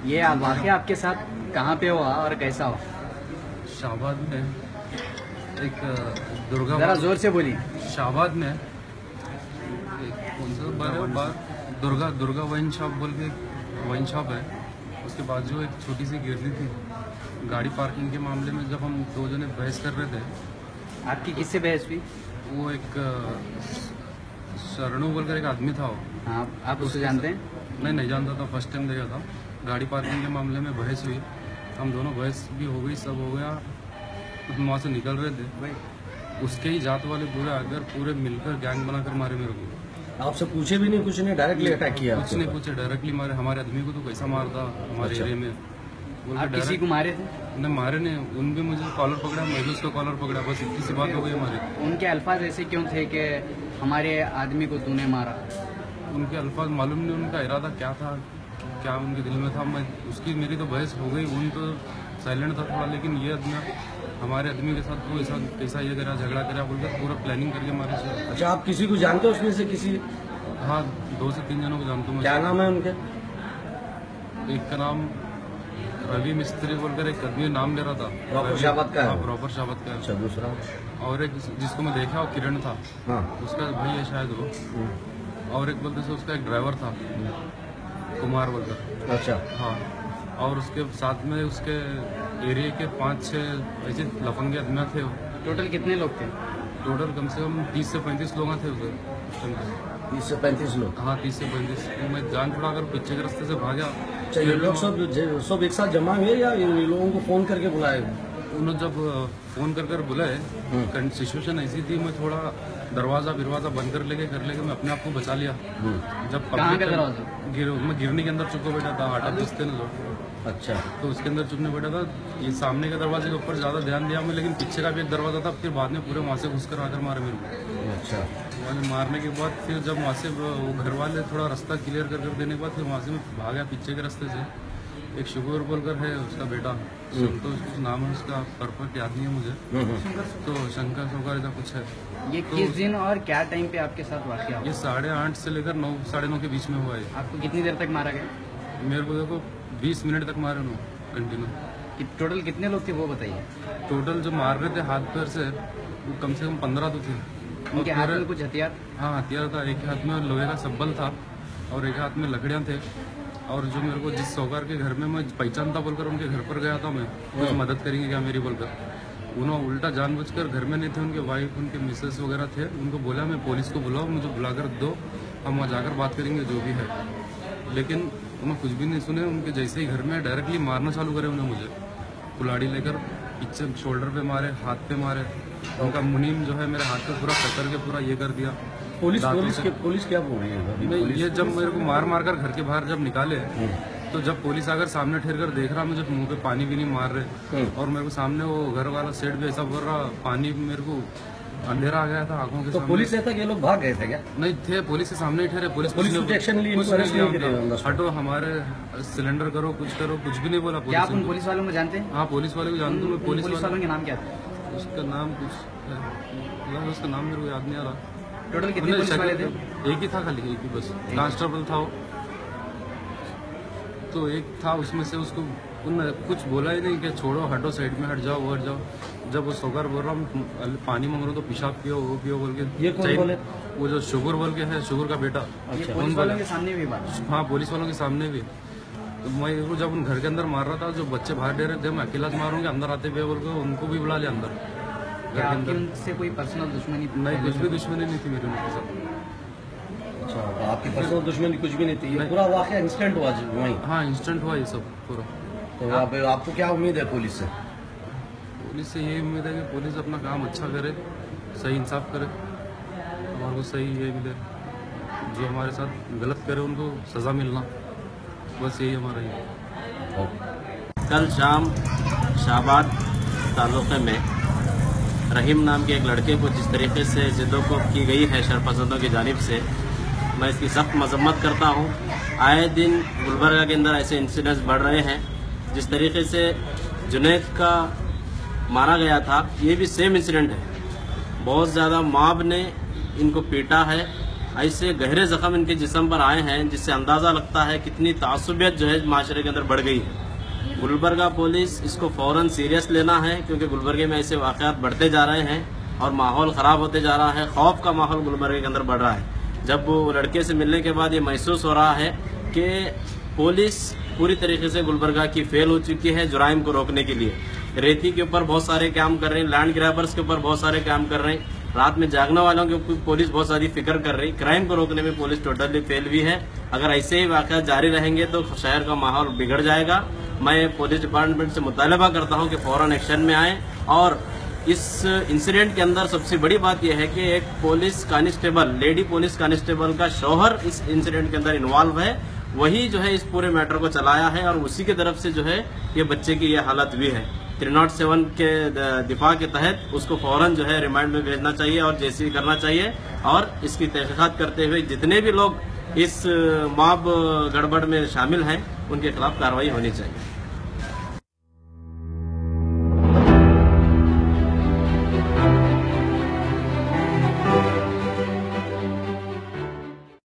ये वाकया आपके साथ कहाँ पे हुआ और कैसा हुआ? शाहबाद में एक दुर्गा, जरा जोर से बोलिए। शाहबाद में कौन सा बार दुर्गा वाइन शॉप बोल के वाइन शॉप है, उसके बाजू एक छोटी सी गिरली थी। गाड़ी पार्किंग के मामले में जब हम दो जने बहस कर रहे थे। आपकी किससे बहस हुई? वो एक शरणु बोलकर एक आदमी था वो। हाँ, आप उसे जानते हैं? मैं नहीं जानता था, फर्स्ट टाइम देखा था। गाड़ी पार्किंग के मामले में बहस हुई, हम दोनों बहस भी हो गई, सब हो गया। हम वहाँ से निकल रहे थे, उसके ही जात वाले पूरे मिलकर गैंग बनाकर मारे मेरे को। आपसे पूछे भी नहीं, कुछ नहीं, डायरेक्टली अटैक किया? कुछ नहीं पूछे, डायरेक्टली मारे। हमारे आदमी को तो कैसा मारता हमारे एरिया में। आप किसी को मारे थे? नहीं मारे नहीं, उन भी मुझे कॉलर पकड़ा, मैं भी उसका कॉलर पकड़ा, बस इतनी सी बात हो गई हमारी। उनके अल्फाज ऐसे क्यों थे कि हमारे आदमी को तूने मारा? उनके अल्फाज मालूम नहीं, उनका इरादा क्या था, क्या उनके दिल में था। मैं उसकी मेरी तो बहस हो गई, उन तो साइलेंट था थोड़ा, लेकिन ये आदमी हमारे आदमी के साथ तो ऐसा कैसा ये करा, झगड़ा करा बोलकर पूरा प्लानिंग करके मारे से। अच्छा, आप किसी को जानते हो उसमें से किसी? हाँ, 2 से 3 जनों को जानता हूँ। क्या नाम है उनके? एक का नाम रवि मिस्त्री बोलकर एक आदमी नाम ले रहा था। प्रॉपर शाहबाद का है? प्रॉपर शाहबाद का है। अच्छा, दूसरा? और एक जिसको मैं देखा वो किरण था। हाँ, उसका भाई है शायद वो। और एक बोलते से उसका एक ड्राइवर था, कुमार बोलकर। अच्छा, हाँ, और उसके साथ में उसके एरिया के 5-6 ऐसे लफंगे आदमी थे। टोटल कितने लोग थे? टोटल कम से कम 30 से 35 लोग थे उस टाइम पे। 30 से 35 लोग? हाँ, 30 से 35। तो मैं जान छुड़ाकर पीछे के रास्ते से भागा। अच्छा, ये लोग सब एक साथ जमा हुए या इन लोगों को फोन करके बुलाए? उन्होंने जब फोन कर बुलाए, सिचुएशन ऐसी थी, मैं थोड़ा दरवाजा बंद कर लेके मैं अपने आप को बचा लिया। जब कहाँ का दरवाजा? मैं गिरनी के अंदर चुप बैठा था, आटा पीसते ना जो। अच्छा, तो उसके अंदर चुपने बैठा था। ये सामने के दरवाजे के ऊपर ज्यादा ध्यान दिया मैं, लेकिन पीछे का भी एक दरवाजा था। फिर बाद में पूरे वहाँ से घुसकर आकर मारे मेरे को। अच्छा, मारने के बाद फिर जब वहाँ से वो घर वाले थोड़ा रास्ता क्लियर कर देने के बाद फिर वहाँ से मैं भागा पीछे के रास्ते से। एक शुगर बोलकर है उसका बेटा, तो नाम है उसका, परफेक्ट याद नहीं है मुझे। तो शंकर सौकर ऐसा कुछ है। ये किस दिन और क्या टाइम पे आपके साथ वाकया हुआ? ये 8:30 से लेकर 9, 9:30 के बीच में हुआ है। आपको कितनी देर तक मारा गया? मेरे को देखो 20 मिनट तक मारे उन्होंने कंटिन्यू। टोटल कितने लोग थे वो बताइए? टोटल जो मार रहे थे हाथ पैर से वो कम से कम 15 तो थे। उनके हाथ में कुछ हथियार? हाँ, हथियार था। एक हाथ में लोहे का सब्बल था और एक हाथ में लकड़ियाँ थे। और जो मेरे को जिस सौकार के घर में मैं पहचानता बोलकर उनके घर पर गया था, मैं कुछ मदद करेंगे क्या मेरी बोलकर, उन्होंने उल्टा जानबूझकर, घर में नहीं थे उनके वाइफ, उनके मिसेस वगैरह थे, उनको बोला मैं पुलिस को बुलाओ, मुझे बुलाकर दो, हम वहाँ जाकर बात करेंगे जो भी है। लेकिन उन्होंने कुछ भी नहीं सुने। उनके जैसे ही घर में डायरेक्टली मारना चालू करे उन्हें, मुझे कुल्हाड़ी लेकर पीछे शोल्डर पे मारे, हाथ पे मारे। उनका मुनीम जो है मेरे हाथ पे पूरा कतर के पूरा ये कर दिया। पुलिस क्या बोल रही है? नहीं, ये जब मेरे को मार कर घर के बाहर जब निकाले, तो जब पुलिस आकर सामने ठहर कर देख रहा, मुझे मुंह पे पानी भी नहीं मार रहे। और मेरे को सामने वो घर वाला सेट भी ऐसा बोल रहा, पानी मेरे को अंधेरा आ गया था आंखों के सामने। पुलिस ऐसा कि लोग भाग गए थे क्या? नहीं थे, पुलिस के सामने ही ठहरे। पुलिस एक्शन ली? हटो, हमारे सिलेंडर करो, कुछ भी नहीं बोला। क्या आप उन पुलिस वालों को जानते हैं? हाँ, पुलिस वाले को जानता हूँ। पुलिस वालों के नाम क्या था? उसका नाम कुछ, उसका नाम मेरे को याद नहीं आ रहा। टोटल कितने पुलिस वाले थे? एक ही था, खाली एक ही बस कांस्टेबल था वो। तो एक था, उसमें से उसको कुछ बोला ही नहीं कि छोड़ो, हटो, साइड में हट जाओ, वो हट जाओ। जब वो सोकर बोल रहा हूँ पानी मांग रहा हूँ तो पेशाब पियो, वो पियो बोल के। ये कौन बोले? वो जो शुगर बोल के है, शुगर का बेटा। अच्छा, पुलिस वालों के सामने भी बात? हाँ, पुलिस वालों के सामने भी। तो मैं जब उन घर के अंदर मार रहा था, जो बच्चे बाहर दे रहे थे, मैं अकेला मारूंगा, अंदर आते हुए बोल के उनको भी बुला लिया अंदर। क्या आपकी उनसे कोई पर्सनल दुश्मनी? नहीं, कुछ भी दुश्मनी नहीं थी मेरी उनके साथ। अच्छा, तो आपकी पर्सनल दुश्मनी कुछ भी नहीं थी? ये पूरा वाकया इंस्टेंट हुआ वहीं? हाँ, इंस्टेंट हुआ ये सब पूरा। तो आपको क्या उम्मीद है पुलिस से? पुलिस से यही उम्मीद है कि पुलिस अपना काम अच्छा करे, सही इंसाफ करे, हमारे को सही ये मिले। जो हमारे साथ गलत करे उनको सज़ा मिलना, बस यही हमारा ही। कल शाम शाहबाद तालुके में रहीम नाम के एक लड़के को जिस तरीके से जिद्दों को की गई है शरपसंदों की जानिब से, मैं इसकी सख्त मजम्मत करता हूँ। आए दिन गुलबर्गा के अंदर ऐसे इंसिडेंट्स बढ़ रहे हैं। जिस तरीके से जुनैद का मारा गया था, ये भी सेम इंसिडेंट है। बहुत ज़्यादा मॉब ने इनको पीटा है ऐसे गहरे जख्म इनके जिस्म पर आए हैं जिससे अंदाजा लगता है कितनी तासुबियत जो है माशरे के अंदर बढ़ गई है। गुलबर्गा पुलिस इसको फौरन सीरियस लेना है, क्योंकि गुलबर्गे में ऐसे वाकयात बढ़ते जा रहे हैं और माहौल खराब होते जा रहा है। खौफ का माहौल गुलबर्गे के अंदर बढ़ रहा है। जब वो लड़के से मिलने के बाद ये महसूस हो रहा है कि पुलिस पूरी तरीके से गुलबर्गा की फेल हो चुकी है जुराइम को रोकने के लिए। रेती के ऊपर बहुत सारे काम कर रहे हैं, लैंड ग्रैबर्स के ऊपर बहुत सारे काम कर रहे हैं, रात में जागने वालों के ऊपर पुलिस बहुत सारी फिक्र कर रही। क्राइम को रोकने में पुलिस टोटली फेल भी है। अगर ऐसे ही वाकयात जारी रहेंगे तो शहर का माहौल बिगड़ जाएगा। मैं पुलिस डिपार्टमेंट से मुतालबा करता हूं कि फौरन एक्शन में आए। और इस इंसिडेंट के अंदर सबसे बड़ी बात यह है कि एक police constable, lady police constable का शौहर इस इंसिडेंट के अंदर इन्वॉल्व है। वही जो है इस पूरे मैटर को चलाया है और उसी की तरफ से जो है ये बच्चे की ये हालत भी है। 307 के दिफा के तहत उसको फौरन जो है रिमांड में भेजना चाहिए और जेसी करना चाहिए और इसकी तहकीकात करते हुए जितने भी लोग इस मॉब गड़बड़ में शामिल हैं उनके खिलाफ कार्रवाई होनी चाहिए।